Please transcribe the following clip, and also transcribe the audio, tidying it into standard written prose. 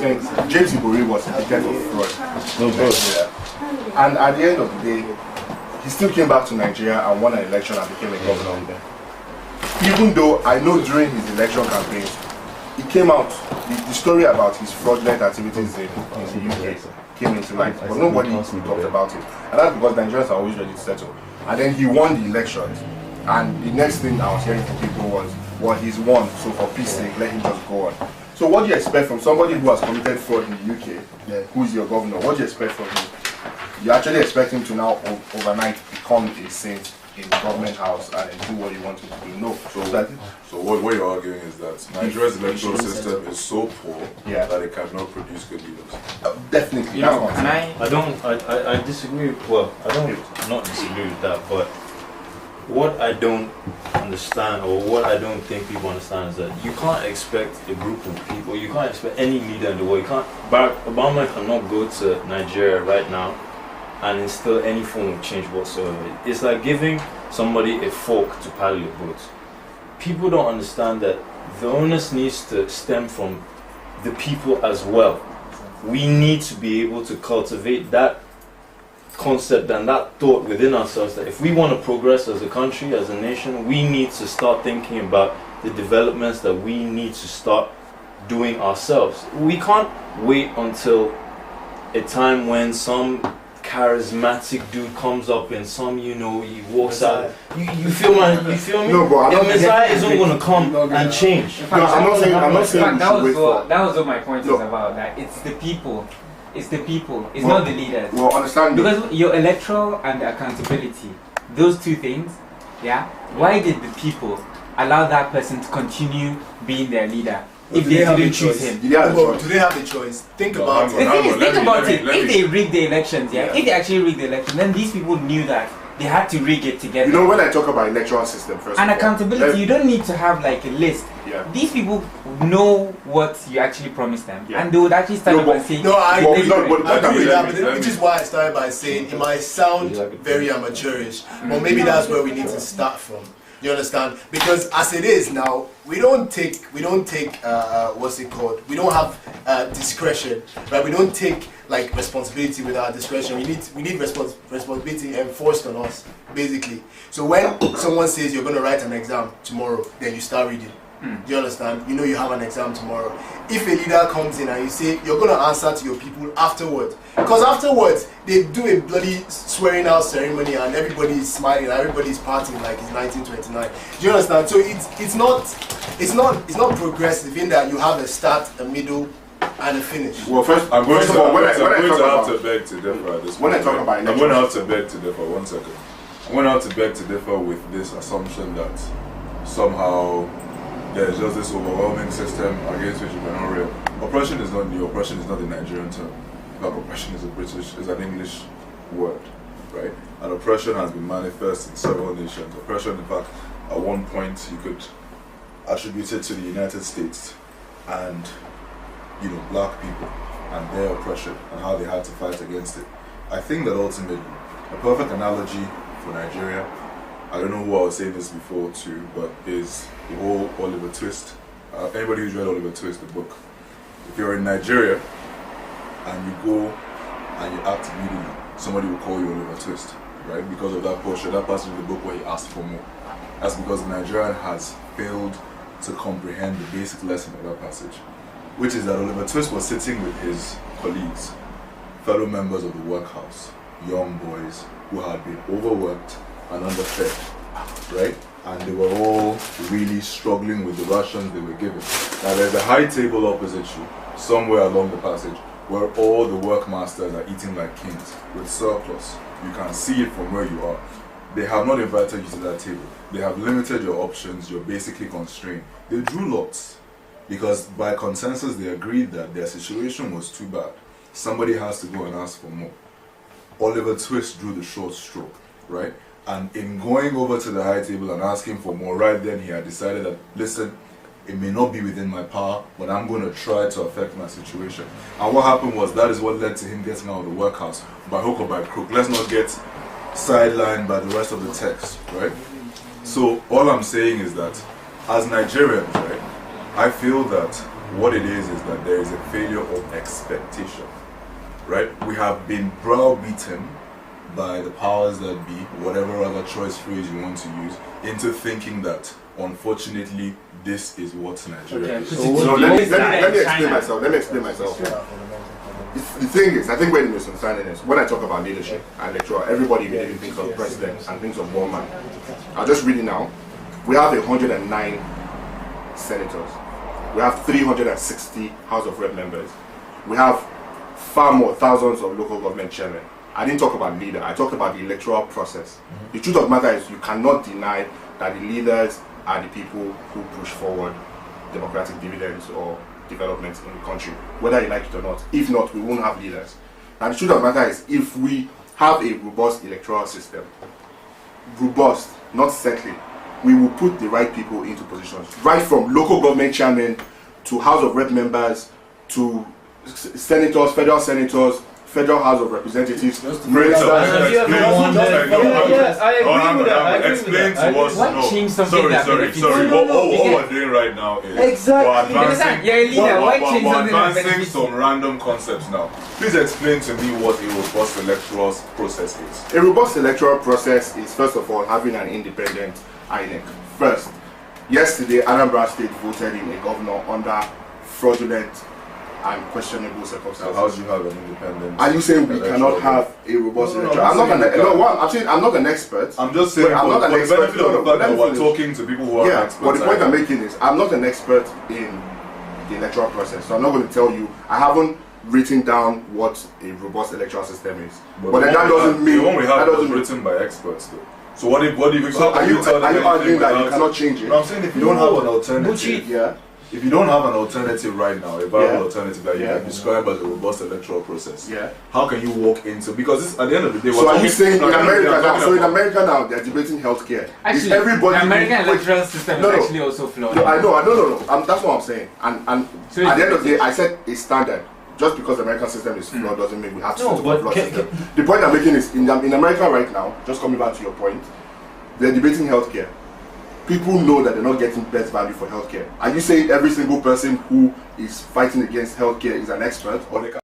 think James Ibori was indicted for fraud. No, bro. Yeah. And at the end of the day, he still came back to Nigeria and won an election and became a governor. Even though I know during his election campaigns, he came out, the story about his fraudulent activities in the UK came into light, but nobody talked about it. And that's because Nigerians are always ready to settle. And then he won the elections, and the next thing I was hearing from people was, well, he's won, so for peace sake, let him just go on. So what do you expect from somebody who has committed fraud in the UK, who is your governor? What do you expect from him? You actually expect him to now overnight become a saint in the government house and do what you want him to do? No. So what you're arguing is that Nigeria's electoral system is so poor that it cannot produce good leaders. Definitely. You know, I disagree. Well, I don't not disagree with that, but what I don't understand, or what I don't think people understand, is that you can't expect a group of people, you can't expect any leader in the world, Barack Obama cannot go to Nigeria right now and instill any form of change whatsoever. It's like giving somebody a fork to paddle a boat. People don't understand that the onus needs to stem from the people as well. We need to be able to cultivate that concept and that thought within ourselves that if we want to progress as a country, as a nation, we need to start thinking about the developments that we need to start doing ourselves. We can't wait until a time when some charismatic dude comes up and he walks out. You feel me? No, but the Messiah isn't going to come and change. I'm not saying that was what my point is about. That it's the people. It's the people. It's not the leaders. Well, understand because your electoral and accountability, those two things, why did the people allow that person to continue being their leader? If they didn't choose him, do they have a choice? Think about it. Think about it. If they rigged the elections, if they actually rigged the election, then these people knew that they had to rig it together. You know, when I talk about electoral system, first and accountability, you don't need to have like a list. These people know what you actually promised them, and they would actually stand up and say, "No, I agree with that." Which is why I started by saying it might sound very amateurish, but maybe that's where we need to start from. You understand? Because as it is now, we don't take what's it called? We don't have discretion, right? We don't take like responsibility with our discretion. We need responsibility enforced on us, basically. So when someone says you're going to write an exam tomorrow, then you start reading. Do you understand? You know you have an exam tomorrow. If a leader comes in and you say you're going to answer to your people afterwards, because afterwards they do a bloody swearing out ceremony and everybody is smiling, everybody is partying like it's 1929. Do you understand? So it's not progressive in that you have a start, a middle, and a finish. Well, first I'm going to have to beg to differ at this point. When I talk about I'm going to have to beg to differ. 1 second. I'm going to have to beg to differ with this assumption that somehow there's just this overwhelming system against which you cannot rail. Oppression is not new. Oppression is not a Nigerian term. Like oppression is an English word, right? And oppression has been manifest in several nations. Oppression, in fact, at one point you could attribute it to the United States and black people and their oppression and how they had to fight against it. I think that ultimately, a perfect analogy for Nigeria, I don't know who I was saying this before too, but is the whole Oliver Twist. Anybody who's read Oliver Twist, the book. If you're in Nigeria and you go and you act immediately, somebody will call you Oliver Twist, right? Because of that portion, that passage of the book where he asked for more. That's because the Nigerian has failed to comprehend the basic lesson of that passage, which is that Oliver Twist was sitting with his colleagues, fellow members of the workhouse, young boys who had been overworked and underfed, right? And they were all really struggling with the rations they were given. Now there's a high table opposite you, somewhere along the passage, where all the workmasters are eating like kings, with surplus. You can see it from where you are. They have not invited you to that table. They have limited your options, you're basically constrained. They drew lots, because by consensus they agreed that their situation was too bad. Somebody has to go and ask for more. Oliver Twist drew the short straw, right? And in going over to the high table and asking for more, right then he had decided that, listen, it may not be within my power, but I'm going to try to affect my situation. And what happened was, that is what led to him getting out of the workhouse, by hook or by crook. Let's not get sidelined by the rest of the text, right? So all I'm saying is that, as Nigerians, right, I feel that what it is that there is a failure of expectation, right? We have been browbeaten by the powers that be, whatever other choice phrase you want to use, into thinking that, unfortunately, this is what Nigeria is. So let me explain myself. The thing is, I think where the misunderstanding is, when I talk about leadership and electoral, everybody immediately thinks of president and thinks of one man. I'll just read it now. We have 109 senators. We have 360 House of Rep members. We have far more, thousands of local government chairmen. I didn't talk about leader, I talked about the electoral process. The truth of the matter is, you cannot deny that the leaders are the people who push forward democratic dividends or development in the country, whether you like it or not. If not, we won't have leaders. And the truth of the matter is, if we have a robust electoral system, robust, not settling, we will put the right people into positions, right from local government chairmen to House of Rep members to senators, Federal House of Representatives. I agree with that. Explain to us. Why change something that benefits Sorry. you? What we're doing right now is we're advancing some random concepts now. Please explain to me what a robust electoral process is. A robust electoral process is, first of all, having an independent INEC. First, yesterday, Anambra State voted in a governor under fraudulent and questionable circumstances. How do you have an independent? Are you saying we cannot have a robust electoral? I'm not an expert. I'm just saying, I'm not an expert. We're talking to people who are experts. But the point I'm making is, I'm not an expert in the electoral process, so I'm not going to tell you. I haven't written down what a robust electoral system is. But then that doesn't mean the one we have was written by experts, though. So what if so are you arguing that you cannot change it? No, I'm saying if you don't have an alternative. If you don't have an alternative right now, a viable alternative that you can describe as a robust electoral process, how can you walk into? Because this, at the end of the day, so are you saying in America? So in America now they're debating healthcare. Actually, everybody the American electoral system is actually also flawed. No, I know. That's what I'm saying. And so at the end of the day, I said a standard. Just because the American system is flawed doesn't mean we have to stick to the flawed system. The point I'm making is, in America right now, just coming back to your point, they're debating healthcare. People know that they're not getting best value for healthcare. Are you saying every single person who is fighting against healthcare is an expert, or they can